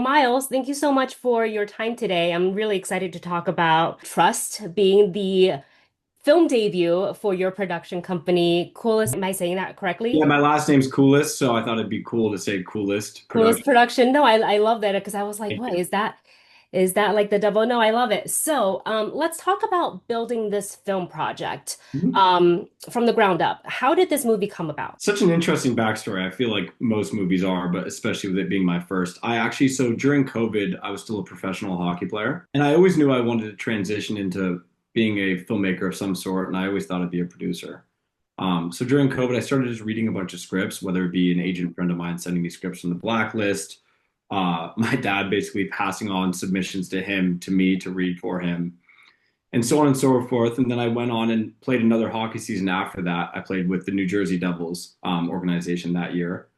Miles, thank you so much for your time today. I'm really excited to talk about Trust being the film debut for your production company, Koulest. Am I saying that Yeah, correctly? my last name's Koulest, so I thought it'd be cool to say Koulest Koulest Productions. Production. No, I love that because I was like, Thank what you. is that like the double? No, I love it. So, let's talk about building this film project Mhm. from the ground up. How did this movie come about? Such an interesting backstory. I feel like most movies are, but especially with it being my first. So during COVID, I was still a professional hockey player, and I always knew I wanted to transition into being a filmmaker of some sort, and I always thought I'd be a producer. So during COVID, I started just reading a bunch of scripts, whether it be an agent friend of mine sending me scripts from the blacklist, my dad basically passing on submissions to him, to me to read for him, and so on and so forth. And then I went on and played another hockey season after that. I played with the New Jersey Devils organization that year.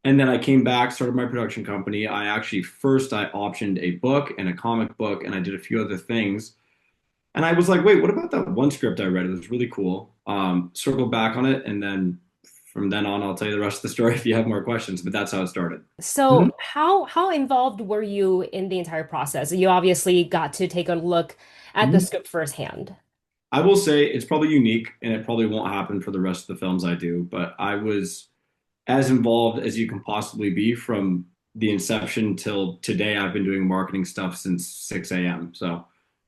And then I came back, started my production company. I optioned a book and a comic book, and I did a few other things. And I was like, wait, what about that one script I read? It was really cool. Circled back on it, and then from then on, I'll tell you the rest of the story if you have more questions. But that's how it started. Mhm. So, how involved were you in the entire process? You obviously got to take a look at the Mhm. script firsthand. I will say it's probably unique, and it probably won't happen for the rest of the films I do. But I was as involved as you can possibly be from the inception till today. I've been doing marketing stuff since 6 a.m. So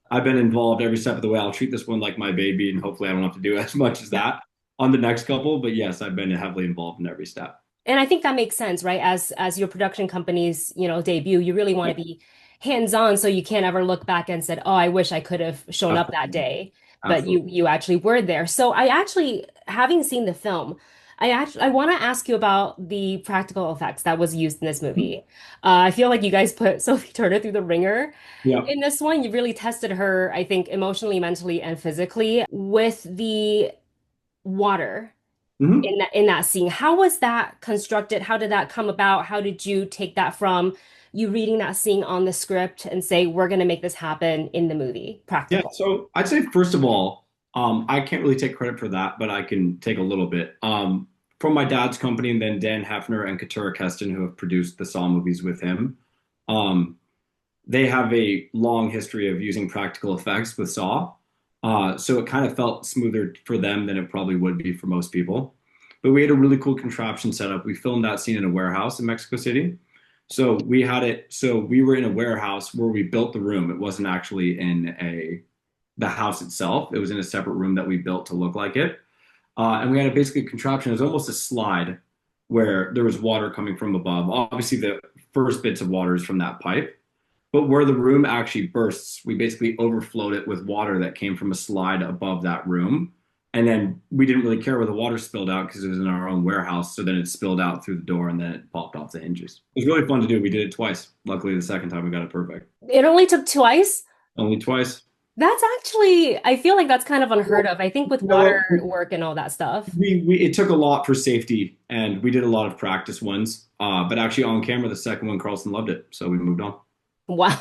I've been involved every step of the way. I'll treat this one like my baby, and hopefully I don't have to do as much as that on the next couple. But yes, I've been heavily involved in every step. And I think that makes sense, right? As your production company's, debut, you really want to Yep, be hands-on so you can't ever look back and said, "Oh, I wish I could have shown up that absolutely. day." But you Absolutely. you actually were there. So I actually, having seen the film, I want to ask you about the practical effects that was used in this movie. I feel like you guys put Sophie Turner through the ringer Yeah. in this one. You really tested her, I think, emotionally, mentally, and physically with the water Mhm. in that scene. How was that constructed? How did that come about? How did you take that from you reading that scene on the script and say, we're going to make this happen in the movie? Yeah. Practical. So I'd say first of all, I can't really take credit for that, but I can take a little bit. From my dad's company, and then Dan Hefner and Katura Keston, who have produced the Saw movies with him. Um, they have a long history of using practical effects with Saw. So it kind of felt smoother for them than it probably would be for most people. But we had a really cool contraption set up. We filmed that scene in a warehouse in Mexico City. So we were in a warehouse where we built the room. It wasn't actually in the house itself. It was in a separate room that we built to look like it. And we had a basically contraption. It was almost a slide where there was water coming from above. Obviously, the first bits of water is from that pipe. But where the room actually bursts, we basically overflowed it with water that came from a slide above that room. And then we didn't really care where the water spilled out because it was in our own warehouse. So then it spilled out through the door and then it popped off the hinges. It was really fun to do. We did it twice. Luckily, the second time we got it perfect. It only took twice. Only twice. That's actually, I feel like that's kind of unheard of. I think with You know water what? work and all that stuff. We it took a lot for safety, and we did a lot of practice ones. But actually, on camera, the second one, Carlson loved it, so we moved on. Wow.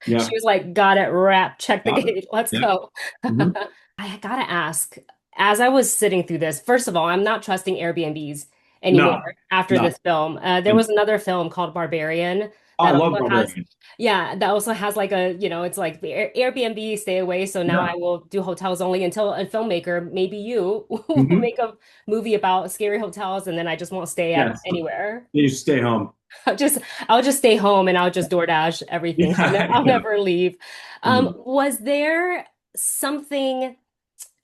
She Yeah, was like, got it, wrap, check the got it. gate, let's Yeah. go. Hmm. I gotta ask, as I was sitting through this, first of all, I'm not trusting Airbnbs anymore No, after no. this film. There was another film called Barbarian I that love also has, Barbarian. yeah, that also has like it's like the Airbnb stay away. So now Yeah. I will do hotels only until a filmmaker, maybe you, will Hmm. make a movie about scary hotels, and then I just won't stay at Yes. anywhere. You stay home. I'll just I'll just stay home and I'll just DoorDash everything. Yeah, I'll yeah. never leave. Mhm. Was there something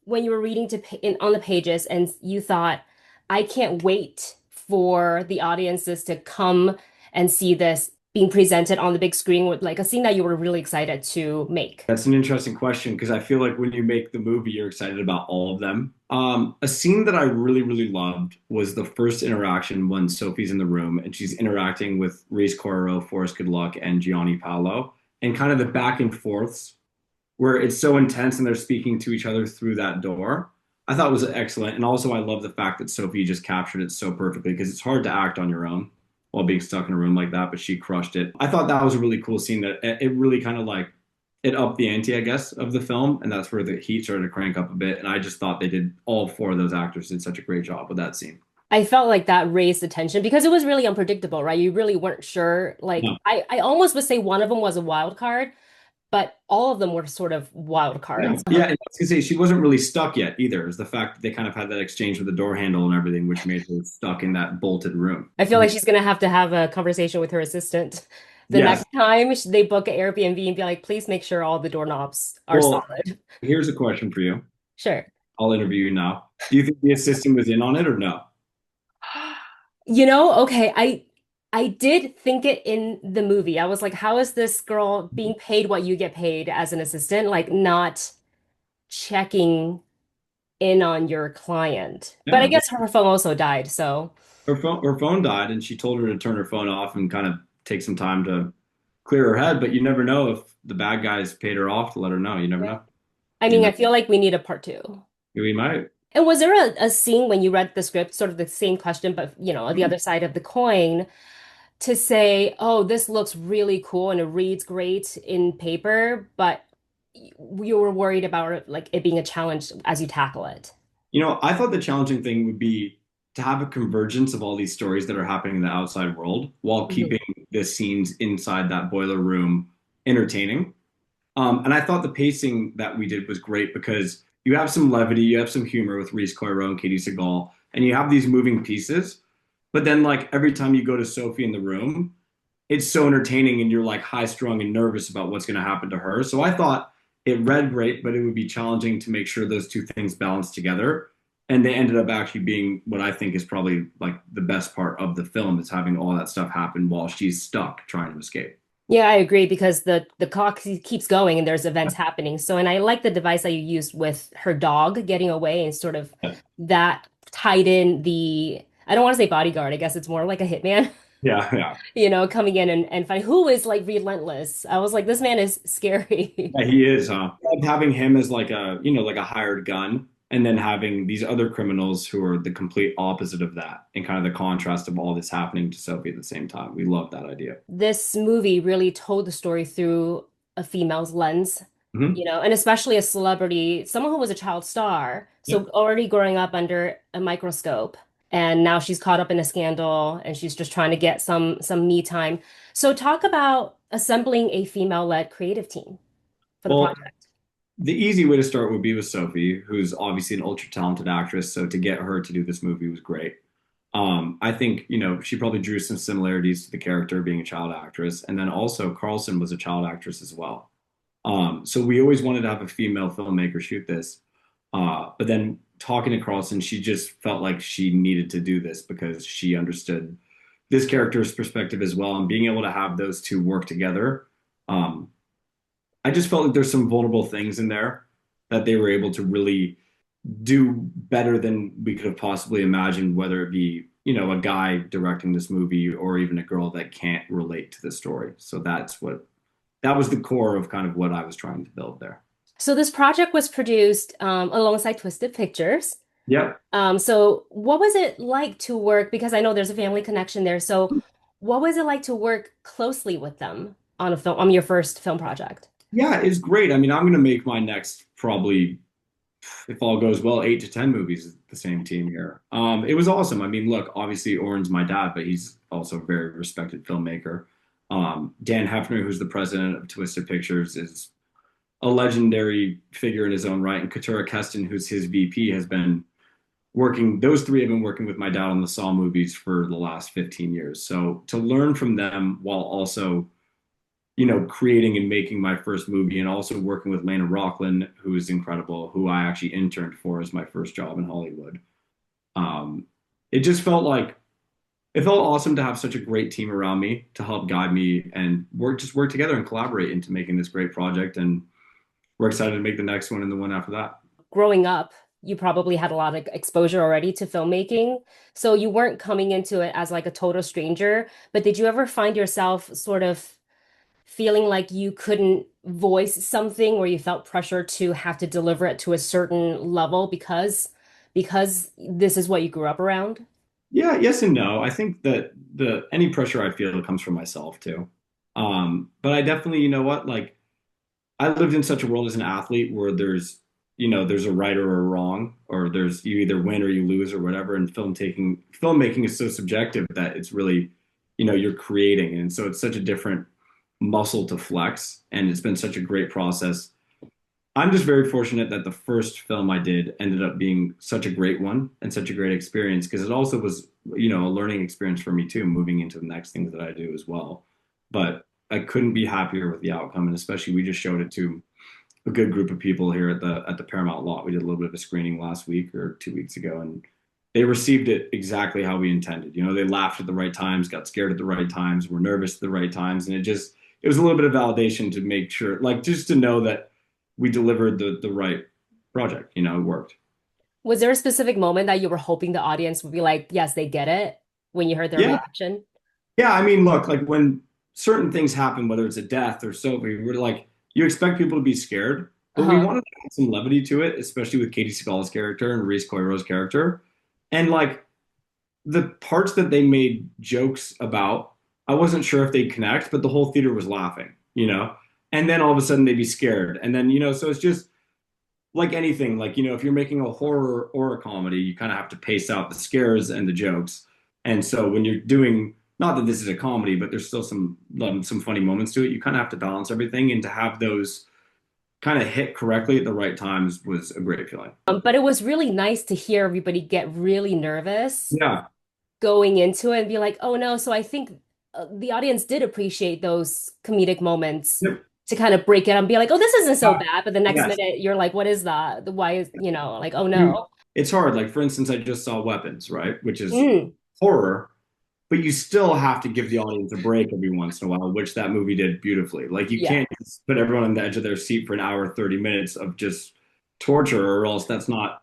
when you were reading on the pages and you thought, I can't wait for the audiences to come and see this being presented on the big screen with like a scene that you were really excited to make? That's an interesting question because I feel like when you make the movie, you're excited about all of them. A scene that I really, really loved was the first interaction when Sophie's in the room and she's interacting with Reese Corero, Forrest Goodluck, and Gianni Paolo, and kind of the back and forths where it's so intense and they're speaking to each other through that door. I thought was excellent. And also, I love the fact that Sophie just captured it so perfectly because it's hard to act on your own while being stuck in a room like that, but she crushed it. I thought that was a really cool scene that it really kind of like it upped the ante, I guess, of the film. And that's where the heat started to crank up a bit. And I just thought they did all four of those actors did such a great job with that scene. I felt like that raised the tension because it was really unpredictable, right? You really weren't sure. Like No. I almost would say one of them was a wild card, but all of them were sort of wild Yeah, cards. yeah. And I was gonna say she wasn't really stuck yet either. It was the fact that they kind of had that exchange with the door handle and everything, which made her stuck in that bolted room. I feel like she's gonna have a conversation with her assistant the Yes. next time they book an Airbnb and be like, please make sure all the doorknobs are Well, solid. here's a question for you. Sure. I'll interview you now. Do you think the assistant was in on it or no? Okay, I did think it in the movie. I was like, how is this girl being paid what you get paid as an assistant? Like not checking in on your client. But I Yeah. guess her phone also died, so Her phone died, and she told her to turn her phone off and kind of take some time to clear her head. But you never know if the bad guys paid her off to let her know. You never yeah. know. I You mean, know, I feel like we need a part two. we might. And was there a scene when you read the script, sort of the same question, but on the other side of the coin, to say, oh, this looks really cool and it reads great in paper, but you were worried about it, like it being a challenge as you tackle it. I thought the challenging thing would be to have a convergence of all these stories that are happening in the outside world while Mhm. keeping the scenes inside that boiler room entertaining. And I thought the pacing that we did was great because you have some levity, you have some humor with Reese Coiro and Katie Seagal, and you have these moving pieces. But then, like every time you go to Sophie in the room, it's so entertaining, and you're like high strung and nervous about what's going to happen to her. So I thought it read great, but it would be challenging to make sure those two things balance together. And they ended up actually being what I think is probably like the best part of the film is having all that stuff happen while she's stuck trying to escape. Yeah, I agree because the clock keeps going and there's events happening. So, and I like the device that you used with her dog getting away and sort of that tied in I don't want to say bodyguard. I guess it's more like a hitman, Yeah, yeah. coming in and find who is like relentless. I was like, this man is scary. Yeah, he is, huh? Like having him as like like a hired gun, and then having these other criminals who are the complete opposite of that, and kind of the contrast of all this happening to Sophie at the same time. We love that idea. This movie really told the story through a female's lens, Hmm. and especially a celebrity, someone who was a child star, Yeah. so already growing up under a microscope, and now she's caught up in a scandal and she's just trying to get some me time. So talk about assembling a female-led creative team for the Well, project. the easy way to start would be with Sophie, who's obviously an ultra talented actress. So to get her to do this movie was great. I think, she probably drew some similarities to the character being a child actress. And then also Carlson was a child actress as well. So we always wanted to have a female filmmaker shoot this. But then talking to Carlson, she just felt like she needed to do this because she understood this character's perspective as well. And being able to have those two work together, um, I just felt like there's some vulnerable things in there that they were able to really do better than we could have possibly imagined, whether it be, a guy directing this movie or even a girl that can't relate to the story. So that was the core of kind of what I was trying to build there. So this project was produced alongside Twisted Pictures. Yep. So what was it like to work? Because I know there's a family connection there. So what was it like to work closely with them on a film, on your first film project? Yeah, it's great. I mean, I'm going to make my next probably, if all goes well, 8 to 10 movies with the same team here. It was awesome. I mean, look, obviously Oren's my dad, but he's also a very respected filmmaker. Dan Hefner, who's the president of Twisted Pictures, is a legendary figure in his own right. And Katura Keston, who's his VP, has been working, those three have been working with my dad on the Saw movies for the last 15 years. So to learn from them while also, creating and making my first movie and also working with Lana Rocklin, who is incredible, who I actually interned for as my first job in Hollywood. Um, it just it felt awesome to have such a great team around me to help guide me and work together and collaborate into making this great project. And we're excited to make the next one and the one after that. Growing up, you probably had a lot of exposure already to filmmaking. So you weren't coming into it as like a total stranger, but did you ever find yourself sort of feeling like you couldn't voice something or you felt pressure to have to deliver it to a certain level because this is what you grew up around? Yeah, yes and no. I think that the any pressure I feel comes from myself too. But I definitely, like I lived in such a world as an athlete where there's there's a right or a wrong, or there's you either win or you lose or whatever. And filmmaking is so subjective that it's really, you're creating. And so it's such a different muscle to flex. And it's been such a great process. I'm just very fortunate that the first film I did ended up being such a great one and such a great experience because it also was, a learning experience for me too, moving into the next things that I do as well. But I couldn't be happier with the outcome, and especially we just showed it to a good group of people here at the Paramount lot. We did a little bit of a screening last week or 2 weeks ago, and they received it exactly how we intended. They laughed at the right times, got scared at the right times, were nervous at the right times, and it was a little bit of validation to make sure, like just to know that we delivered the right project. It worked. Was there a specific moment that you were hoping the audience would be like, yes, they get it when you heard their Yeah, reaction? yeah. I mean, look, like when certain things happen, whether it's a death or so, we're like, you expect people to be scared, but we Uh-huh. wanted to add some levity to it, especially with Katie Seagal's character and Reese Coiros's character. And like the parts that they made jokes about, I wasn't sure if they'd connect, but the whole theater was laughing. And then all of a sudden they'd be scared. And then, so it's just like anything, like, if you're making a horror or a comedy, you kind of have to pace out the scares and the jokes. And so when you're doing, not that this is a comedy, but there's still some funny moments to it, you kind of have to balance everything, and to have those kind of hit correctly at the right times was a great feeling. But it was really nice to hear everybody get really nervous Yeah. going into it and be like, oh no. So I think the audience did appreciate those comedic moments Yep. to kind of break it up and be like, oh, this isn't so bad. But the next Yes. minute, you're like, what is that? Why is, like, oh You, no. it's hard. Like, for instance, I just saw Weapons, right? Which is Mm, horror, but you still have to give the audience a break every once in a while, which that movie did beautifully. Like, you yeah. can't just put everyone on the edge of their seat for an hour, 30 minutes of just torture, or else that's not,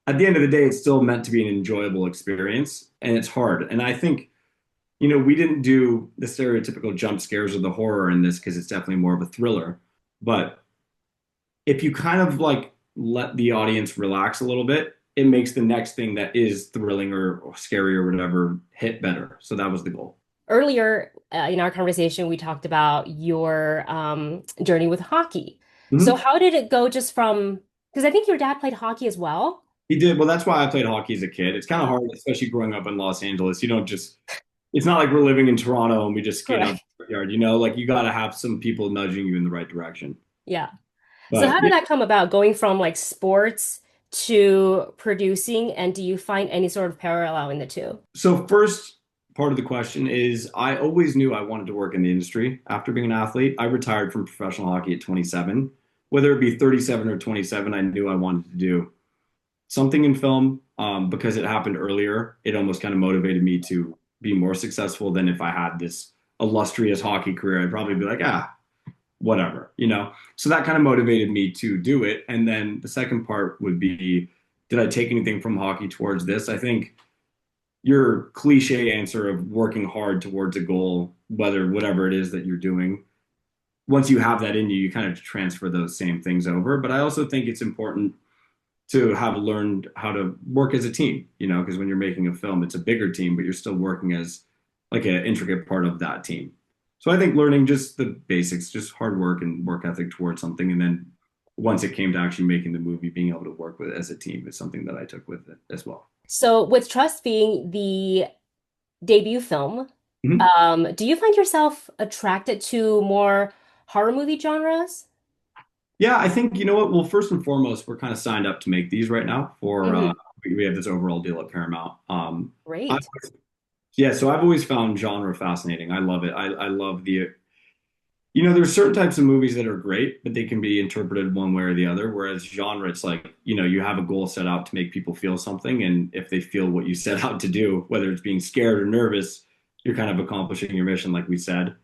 at the end of the day, it's still meant to be an enjoyable experience, and it's hard. And I think, we didn't do the stereotypical jump scares or the horror in this because it's definitely more of a thriller. But if you kind of like let the audience relax a little bit, it makes the next thing that is thrilling or scary or whatever hit better. So that was the goal. Earlier in our conversation, we talked about your journey with hockey. So Mhm. how did it go just from, because I think your dad played hockey as well. He did. Well, that's why I played hockey as a kid. It's kind of Uh, hard, especially growing up in Los Angeles. You don't just, it's not like we're living in Toronto and we just skate out correct. the yard, like you got to have some people nudging you in the right direction. Yeah. So But how yeah, did that come about, going from like sports to producing, and do you find any sort of parallel in the two? so first part of the question is I always knew I wanted to work in the industry after being an athlete. I retired from professional hockey at 27. Whether it be 37 or 27, I knew I wanted to do something in film because it happened earlier. It almost kind of motivated me to be more successful than if I had this illustrious hockey career. I'd probably be like, whatever. So that kind of motivated me to do it. And then the second part would be, did I take anything from hockey towards this? I think your cliche answer of working hard towards a goal, whatever it is that you're doing, once you have that in you, you kind of transfer those same things over. But I also think it's important to have learned how to work as a team, because when you're making a film, it's a bigger team, but you're still working as like an intricate part of that team. So I think learning just the basics, just hard work and work ethic towards something. And then once it came to actually making the movie, being able to work with it as a team is something that I took with it as well. So with Trust being the debut film, Mhm. do you find yourself attracted to more horror movie genres? Yeah, I think you know what. Well, first and foremost, we're kind of signed up to make these right now for Hmm. we have this overall deal at Paramount. I, Great. yeah, so I've always found genre fascinating. I love it. I love there's certain types of movies that are great, but they can be interpreted one way or the other. Whereas genre, it's like, you have a goal set out to make people feel something. And if they feel what you set out to do, whether it's being scared or nervous, you're kind of accomplishing your mission, like we said.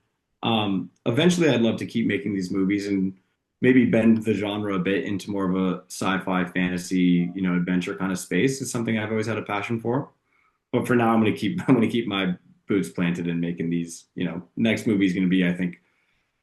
Eventually, I'd love to keep making these movies and maybe bend the genre a bit into more of a sci-fi, fantasy, adventure kind of space. It's something I've always had a passion for. But for now, I'm gonna keep my boots planted in making these. Next movie is gonna be, I think,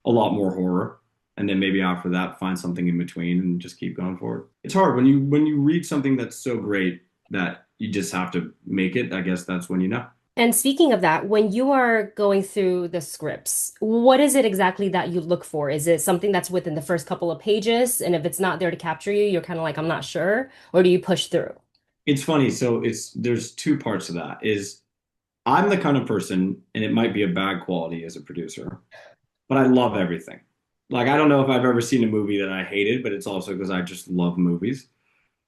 a lot more horror, and then maybe after that find something in between and just keep going forward. It's hard when you read something that's so great that you just have to make it. I guess that's when you know. And speaking of that, when you are going through the scripts, what is it exactly that you look for? Is it something that's within the first couple of pages? And if it's not there to capture you, you're kind of like, I'm not sure. Or do you push through? It's funny. So it's there's two parts of that. Is I'm the kind of person, and it might be a bad quality as a producer, but I love everything. Like I don't know if I've ever seen a movie that I hated, but it's also because I just love movies.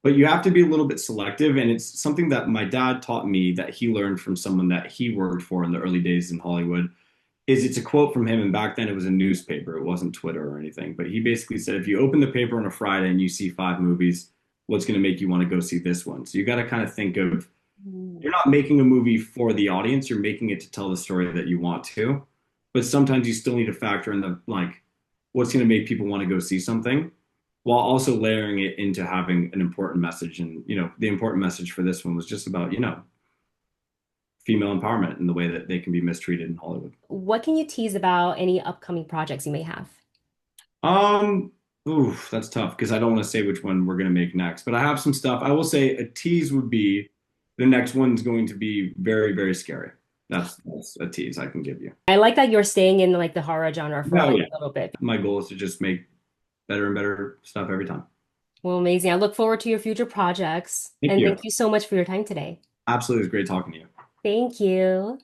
But you have to be a little bit selective, and it's something that my dad taught me that he learned from someone that he worked for in the early days in Hollywood. Is it's a quote from him, and back then it was a newspaper, it wasn't Twitter or anything. But he basically said, if you open the paper on a Friday and you see five movies, what's going to make you want to go see this one? So you got to kind of think of you're not making a movie for the audience, you're making it to tell the story that you want to. But sometimes you still need to factor in the like what's going to make people want to go see something while also layering it into having an important message. And, the important message for this one was just about, female empowerment and the way that they can be mistreated in Hollywood. What can you tease about any upcoming projects you may have? Um, Oof, that's tough because I don't want to say which one we're going to make next, but I have some stuff. I will say a tease would be the next one's going to be very, very scary. That's a tease I can give you. I like that you're staying in like the horror genre for Oh like yeah. a little bit. My goal is to just make better and better stuff every time. Well, amazing. I look forward to your future projects. Thank And you. thank you so much for your time today. Absolutely, it was great talking to you. Thank you.